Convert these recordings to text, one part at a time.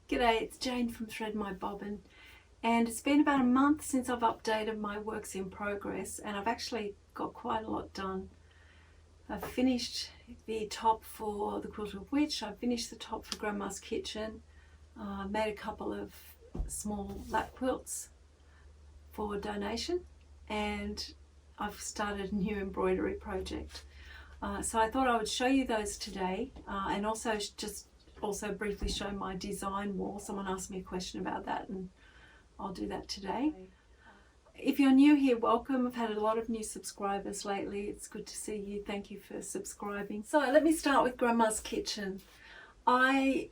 G'day, it's Jane from Thread My Bobbin, and it's been about a month since I've updated my works in progress, and I've actually got quite a lot done. I've finished the top for the Quilted Witch, I've finished the top for Grandma's Kitchen, made a couple of small lap quilts for donation, and I've started a new embroidery project. So I thought I would show you those today, and also briefly show my design wall. Someone asked me a question about that, and I'll do that today. If you're new here, welcome. I've had a lot of new subscribers lately. It's good to see you. Thank you for subscribing. So let me start with Grandma's Kitchen. I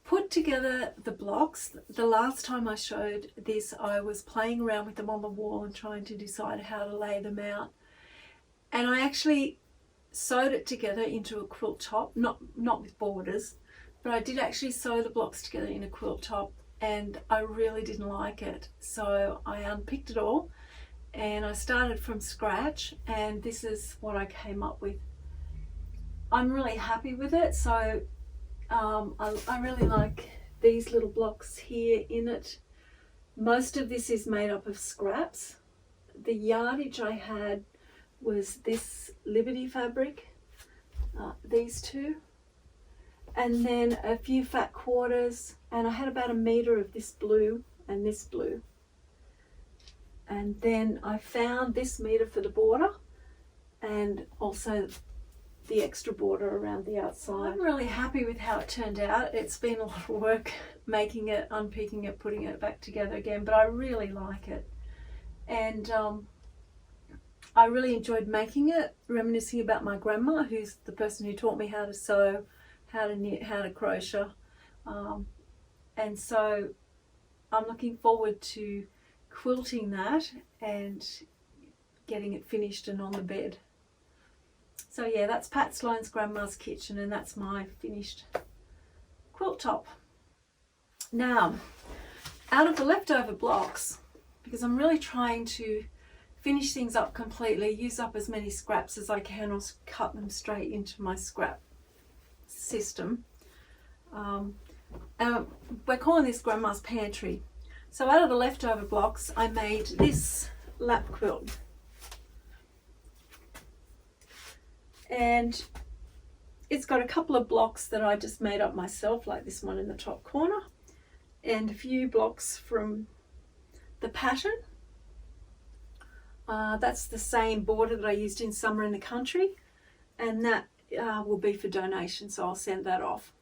put together the blocks. The last time I showed this, I was playing around with them on the wall and trying to decide how to lay them out. And I actually sewed it together into a quilt top, not with borders, but I did actually sew the blocks together in a quilt top, and I really didn't like it. So I unpicked it all and I started from scratch, and this is what I came up with. I'm really happy with it. So I really like these little blocks here in it. Most of this is made up of scraps. The yardage I had was this Liberty fabric, these two, and then a few fat quarters, and I had about 1 meter of this blue and this blue, and then I found this meter for the border and also the extra border around the outside. I'm really happy with how it turned out. It's been a lot of work making it, unpicking it, putting it back together again, but I really like it, and I really enjoyed making it, reminiscing about my grandma, who's the person who taught me how to sew, how to knit, how to crochet, and so I'm looking forward to quilting that and getting it finished and on the bed. So yeah, that's Pat Sloan's Grandma's Kitchen, and that's my finished quilt top. Now, out of the leftover blocks, because I'm really trying to finish things up completely, use up as many scraps as I can, or cut them straight into my scrap system. We're calling this Grandma's Pantry. So out of the leftover blocks, I made this lap quilt, and it's got a couple of blocks that I just made up myself, like this one in the top corner, and a few blocks from the pattern. That's the same border that I used in Summer in the Country, and that will be for donation, so I'll send that off.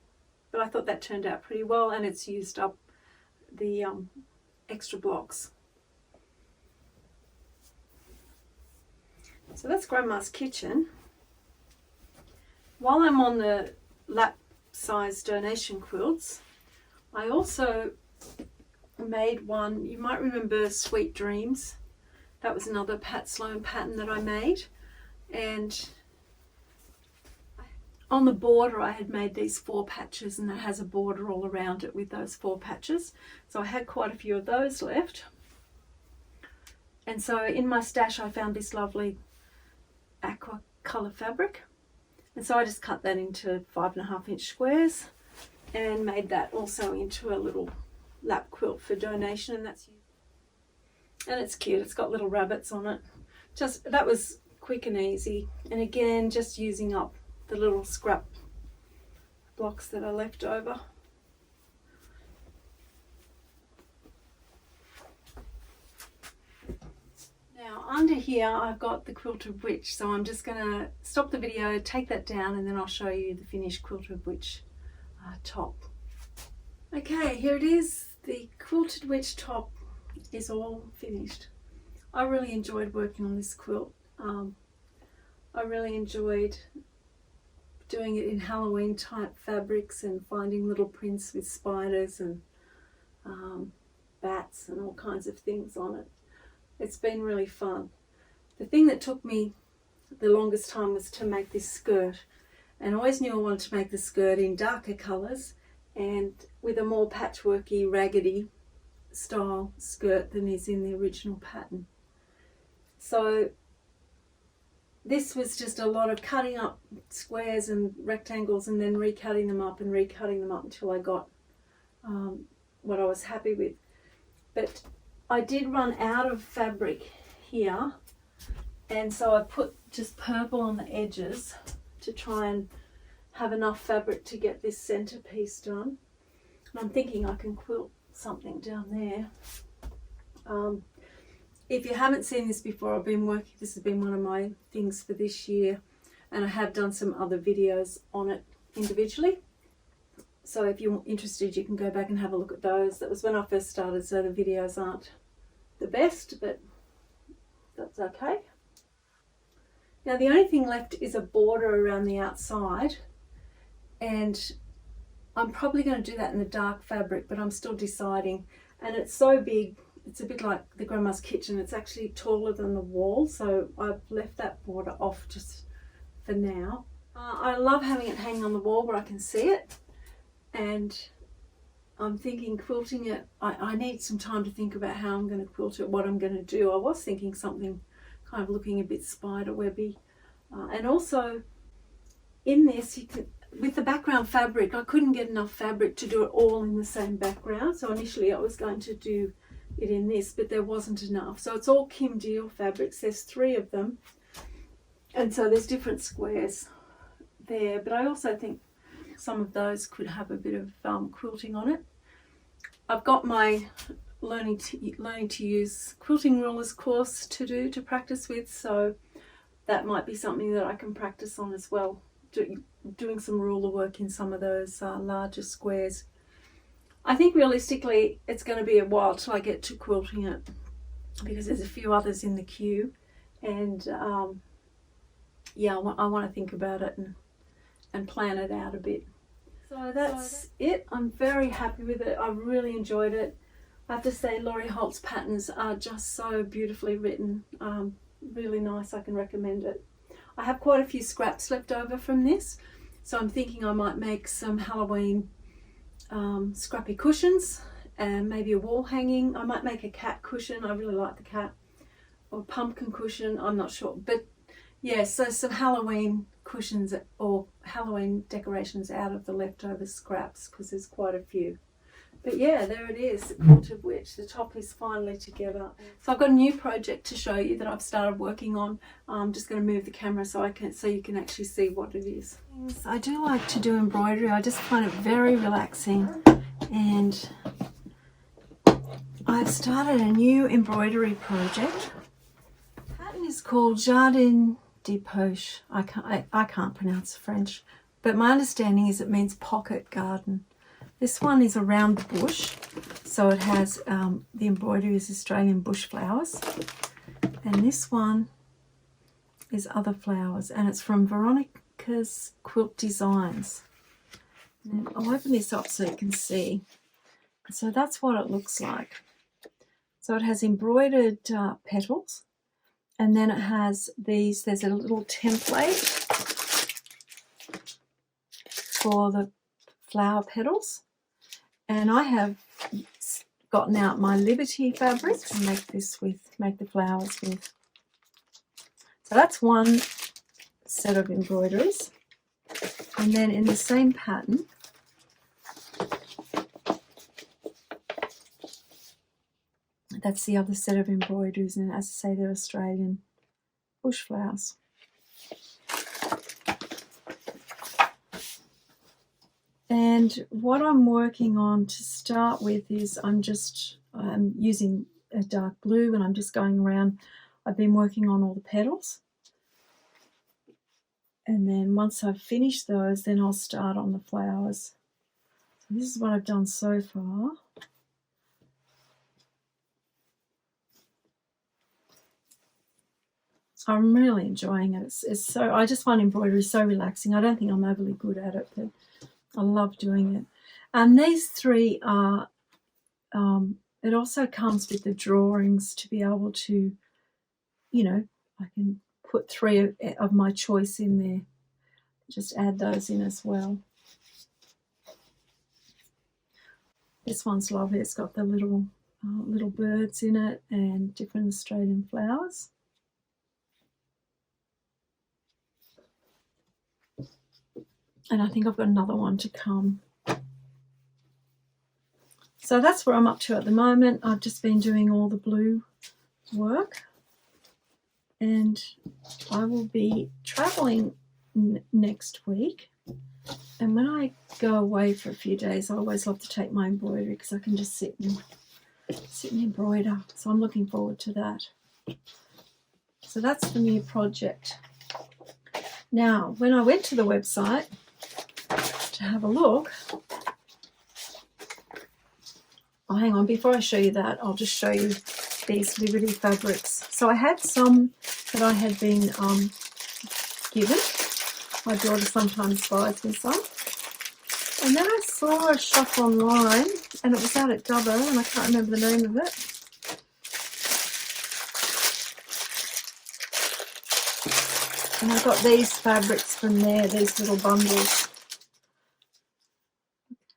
But I thought that turned out pretty well, and it's used up the extra blocks. So that's Grandma's Kitchen. While I'm on the lap size donation quilts, I also made one. You might remember Sweet Dreams. That was another Pat Sloan pattern that I made, and on the border I had made these 4 patches, and it has a border all around it with those 4 patches. So I had quite a few of those left, and so in my stash I found this lovely aqua colour fabric, and so I just cut that into 5.5-inch squares and made that also into a little lap quilt for donation, and it's cute. It's got little rabbits on it. That was quick and easy, and again just using up the little scrap blocks that are left over. Now under here I've got the Quilted Witch, so I'm just going to stop the video, take that down, and then I'll show you the finished Quilted Witch top. Okay, here it is. The Quilted Witch top is all finished. I really enjoyed working on this quilt. I really enjoyed doing it in Halloween type fabrics and finding little prints with spiders and bats and all kinds of things on it. It's been really fun. The thing that took me the longest time was to make this skirt, and I always knew I wanted to make the skirt in darker colours and with a more patchworky, raggedy style skirt than is in the original pattern. So this was just a lot of cutting up squares and rectangles and then recutting them up and recutting them up until I got what I was happy with. But I did run out of fabric here, and so I put just purple on the edges to try and have enough fabric to get this centerpiece done. And I'm thinking I can quilt something down there. If you haven't seen this before, this has been one of my things for this year, and I have done some other videos on it individually. So if you're interested, you can go back and have a look at those. That was when I first started, so the videos aren't the best, but that's okay. Now the only thing left is a border around the outside, and I'm probably going to do that in the dark fabric, but I'm still deciding. And it's so big, it's a bit like the grandma's kitchen. It's actually taller than the wall, so I've left that border off just for now. I love having it hanging on the wall where I can see it, and I'm thinking quilting it. I need some time to think about how I'm going to quilt it, what I'm going to do. I was thinking something kind of looking a bit spider webby, and also in this, you can, with the background fabric, I couldn't get enough fabric to do it all in the same background. So initially I was going to do it in this, but there wasn't enough. So it's all Kim Deal fabrics. There's 3 of them, and so there's different squares there. But I also think some of those could have a bit of quilting on it. I've got my learning to use quilting rulers course to practice with, so that might be something that I can practice on as well, doing some ruler work in some of those larger squares. I think realistically it's going to be a while till I get to quilting it, because there's a few others in the queue, and yeah, I want to think about it and plan it out a bit. So that's it. I'm very happy with it. I've really enjoyed it. I have to say, Laurie Holt's patterns are just so beautifully written. Really nice. I can recommend it. I have quite a few scraps left over from this, so I'm thinking I might make some Halloween scrappy cushions and maybe a wall hanging. I might make a cat cushion. I really like the cat. Or pumpkin cushion. I'm not sure, but yeah, so some Halloween cushions or Halloween decorations out of the leftover scraps, because there's quite a few. But yeah, there it is, the Quilted Witch. The top is finally together. So I've got a new project to show you that I've started working on. I'm just going to move the camera so you can actually see what it is. I do like to do embroidery. I just find it very relaxing, and I've started a new embroidery project. The pattern is called Jardin de Poche. I can't pronounce French, but my understanding is it means pocket garden. This one is around the bush, so it has the embroidery is Australian bush flowers, and this one is other flowers, and it's from Veronique's Quilt Designs. And I'll open this up so you can see. So that's what it looks like. So it has embroidered petals, and then it has these. There's a little template for the flower petals, and I have gotten out my Liberty fabric to make the flowers with. So that's one set of embroideries, and then in the same pattern that's the other set of embroideries, and as I say, they're Australian bush flowers. And what I'm working on to start with is I'm using a dark blue, and I'm just going around. I've been working on all the petals, and then once I've finished those, then I'll start on the flowers. So this is what I've done so far. I'm really enjoying it. It's so, I just find embroidery so relaxing. I don't think I'm overly good at it, but I love doing it. And these 3 are, it also comes with the drawings to be able to, you know, I can put 3 of my choice in there. Just add those in as well. This one's lovely. It's got the little birds in it and different Australian flowers. And I think I've got another one to come. So that's where I'm up to at the moment. I've just been doing all the blue work, and I will be traveling next week. And when I go away for a few days, I always love to take my embroidery because I can just sit and embroider. So I'm looking forward to that. So that's the new project. Now, when I went to the website to have a look, oh, hang on, before I show you that, I'll just show you these Liberty fabrics. So I had some that I had been given. My daughter sometimes buys me some. And then I saw a shop online, and it was out at Dubbo, and I can't remember the name of it. And I got these fabrics from there, these little bundles.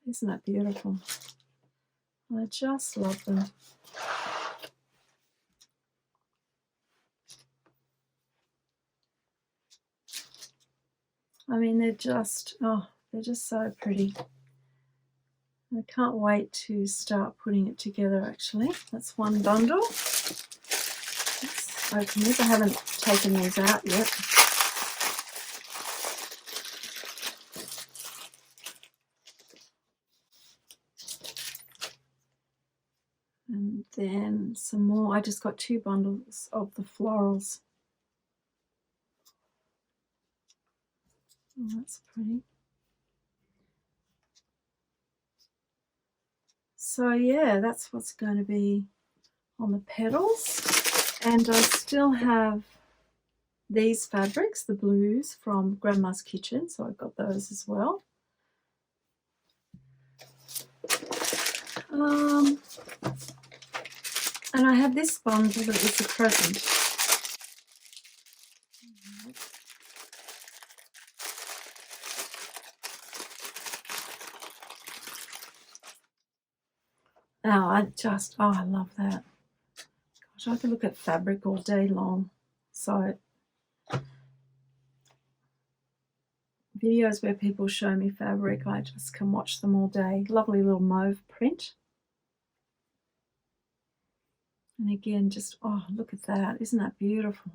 Isn't that beautiful? I just love them. I mean, they're just, oh, they're just so pretty. I can't wait to start putting it together, actually. That's one bundle. Let's open this. I haven't taken these out yet. And then some more. I just got 2 bundles of the florals. Oh, that's pretty. So yeah, that's what's going to be on the petals. And I still have these fabrics, the blues from Grandma's Kitchen, so I've got those as well. And I have this bundle that was a present. Now I love that. Gosh, I could look at fabric all day long. So videos where people show me fabric, I just can watch them all day. Lovely little mauve print. And again, just, oh, look at that. Isn't that beautiful?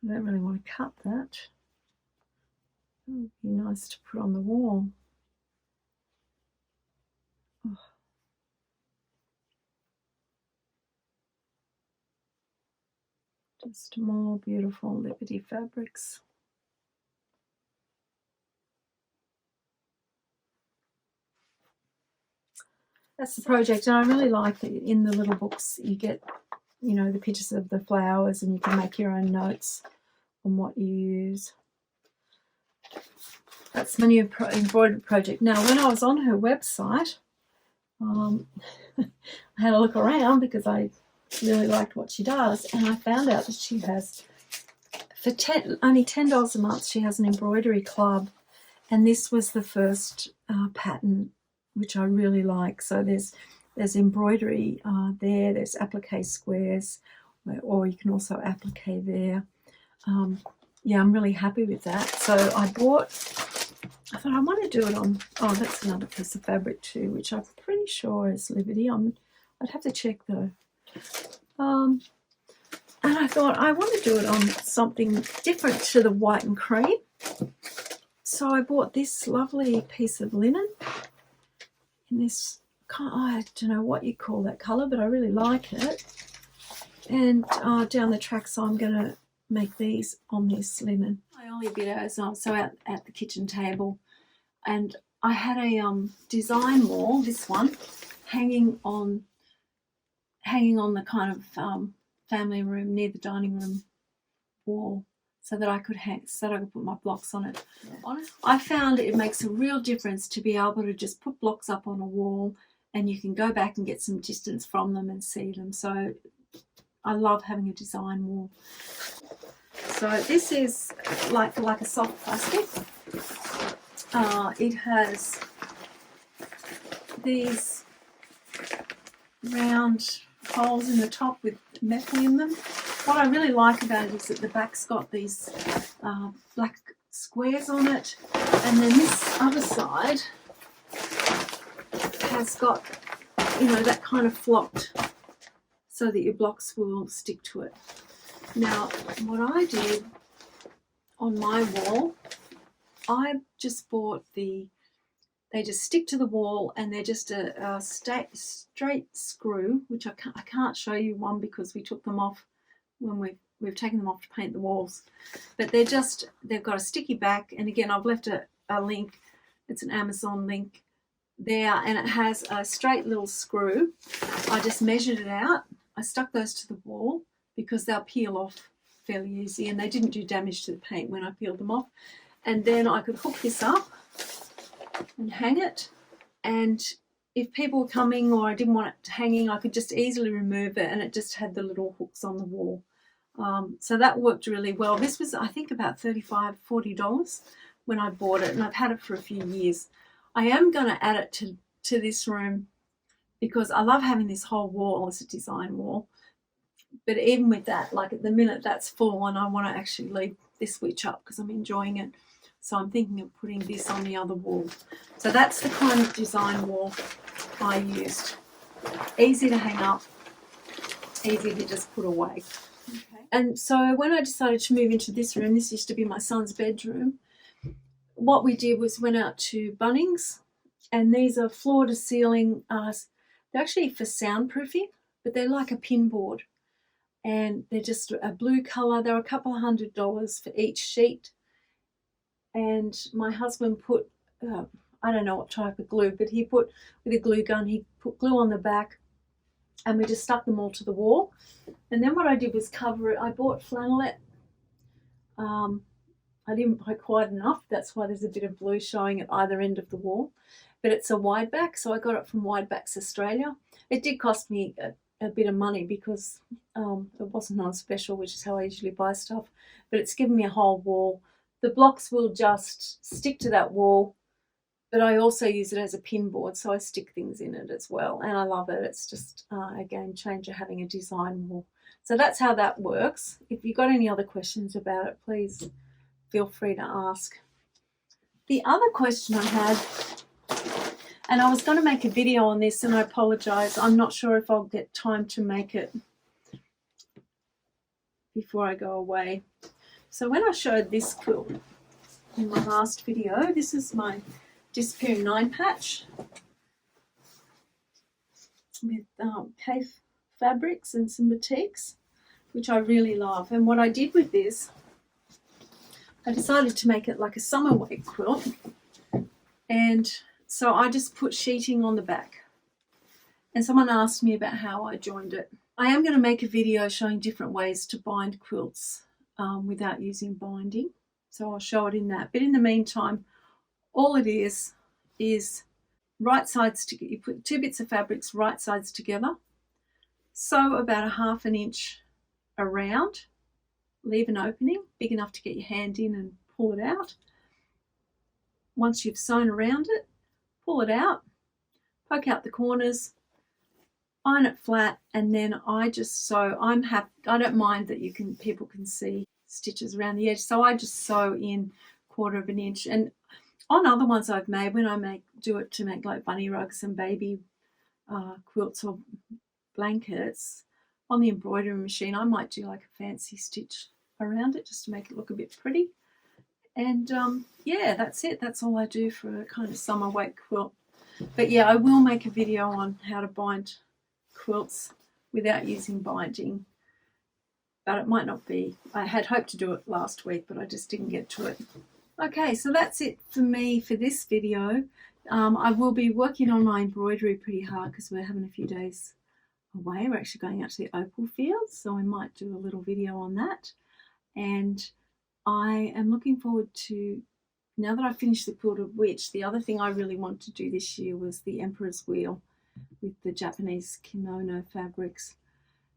I don't really want to cut that. It would be nice to put on the wall. Oh. Just more beautiful Liberty fabrics. That's the project, and I really like that in the little books you get, you know, the pictures of the flowers, and you can make your own notes on what you use. That's my new embroidery project. Now, when I was on her website, I had a look around because I really liked what she does, and I found out that she has, for only $10 a month, she has an embroidery club, and this was the first pattern which I really like. So there's embroidery there, there's applique squares, or you can also applique there. Yeah, I'm really happy with that. So I thought I want to do it on, oh, that's another piece of fabric too, which I'm pretty sure is Liberty. I'd have to check though. And I thought I want to do it on something different to the white and cream. So I bought this lovely piece of linen in this, I don't know what you call that colour, but I really like it. And down the track, so I'm going to make these on this linen. My only videos, I was so out at the kitchen table, and I had a design wall, this one, hanging on the kind of family room near the dining room wall, so that I could put my blocks on it. I found it makes a real difference to be able to just put blocks up on a wall, and you can go back and get some distance from them and see them. So I love having a design wall. So this is like a soft plastic. It has these round holes in the top with metal in them. What I really like about it is that the back's got these black squares on it, and then this other side has got, you know, that kind of flocked so that your blocks will stick to it. Now, what I did on my wall, I just bought they just stick to the wall, and they're just a straight screw, which I can't show you one because we took them off when we've taken them off to paint the walls. But they've got a sticky back, and again, I've left a link. It's an Amazon link there, and it has a straight little screw. I just measured it out. I stuck those to the wall because they'll peel off fairly easy, and they didn't do damage to the paint when I peeled them off. And then I could hook this up and hang it, and if people were coming or I didn't want it hanging, I could just easily remove it, and it just had the little hooks on the wall. So that worked really well. This was, I think, about $35, $40 when I bought it, and I've had it for a few years. I am going to add it to this room because I love having this whole wall as a design wall. But even with that, like at the minute that's full, and I want to actually leave this switch up because I'm enjoying it. So I'm thinking of putting this on the other wall. So that's the kind of design wall I used. Easy to hang up, easy to just put away. Okay. And so when I decided to move into this room, this used to be my son's bedroom, what we did was went out to Bunnings, and these are floor to ceiling. They're actually for soundproofing, but they're like a pin board, and they're just a blue colour. They're a couple of $100 for each sheet. And my husband put, I don't know what type of glue, but he put, with a glue gun, he put glue on the back, and we just stuck them all to the wall. And then what I did was cover it. I bought flannelette. I didn't buy quite enough. That's why there's a bit of blue showing at either end of the wall. But it's a wide back, so I got it from Widebacks Australia. It did cost me a bit of money because it wasn't on special, which is how I usually buy stuff. But it's given me a whole wall. The blocks will just stick to that wall, but I also use it as a pin board, so I stick things in it as well, and I love it. It's just a game changer having a design wall. So that's how that works. If you've got any other questions about it, please feel free to ask. The other question I had, and I was going to make a video on this, and I apologise, I'm not sure if I'll get time to make it before I go away. So when I showed this quilt in my last video, this is my Disappearing 9 patch with Cafe fabrics and some batiks, which I really love. And what I did with this, I decided to make it like a summer weight quilt. And so I just put sheeting on the back. And someone asked me about how I joined it. I am going to make a video showing different ways to bind quilts without using binding, so I'll show it in that. But in the meantime, all it is right sides together. You put 2 bits of fabrics right sides together, sew about a ½ an inch around, leave an opening big enough to get your hand in and pull it out. Once you've sewn around it, pull it out, poke out the corners, iron it flat, and then I just sew. I don't mind that people can see stitches around the edge, so I just sew in 1/4 of an inch. And on other ones I've made, when I do it to make like bunny rugs and baby quilts or blankets, on the embroidery machine I might do like a fancy stitch around it just to make it look a bit pretty. And yeah, that's it. That's all I do for a kind of summer weight quilt. But yeah, I will make a video on how to bind quilts without using binding, but it might not be. I had hoped to do it last week, but I just didn't get to it. Okay, so that's it for me for this video. I will be working on my embroidery pretty hard because we're having a few days away. We're actually going out to the opal fields, so I might do a little video on that. And I am looking forward to, now that I've finished the Quilted Witch, the other thing I really want to do this year was the Emperor's Wheel with the Japanese kimono fabrics.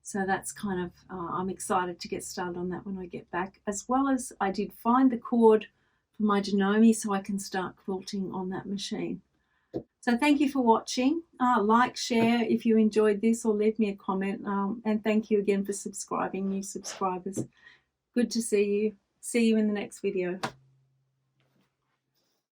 So that's kind of, I'm excited to get started on that when I get back, as well as I did find the cord for my Janome so I can start quilting on that machine. So thank you for watching. Like, share if you enjoyed this, or leave me a comment. And thank you again for subscribing, new subscribers. Good to see you. See you in the next video.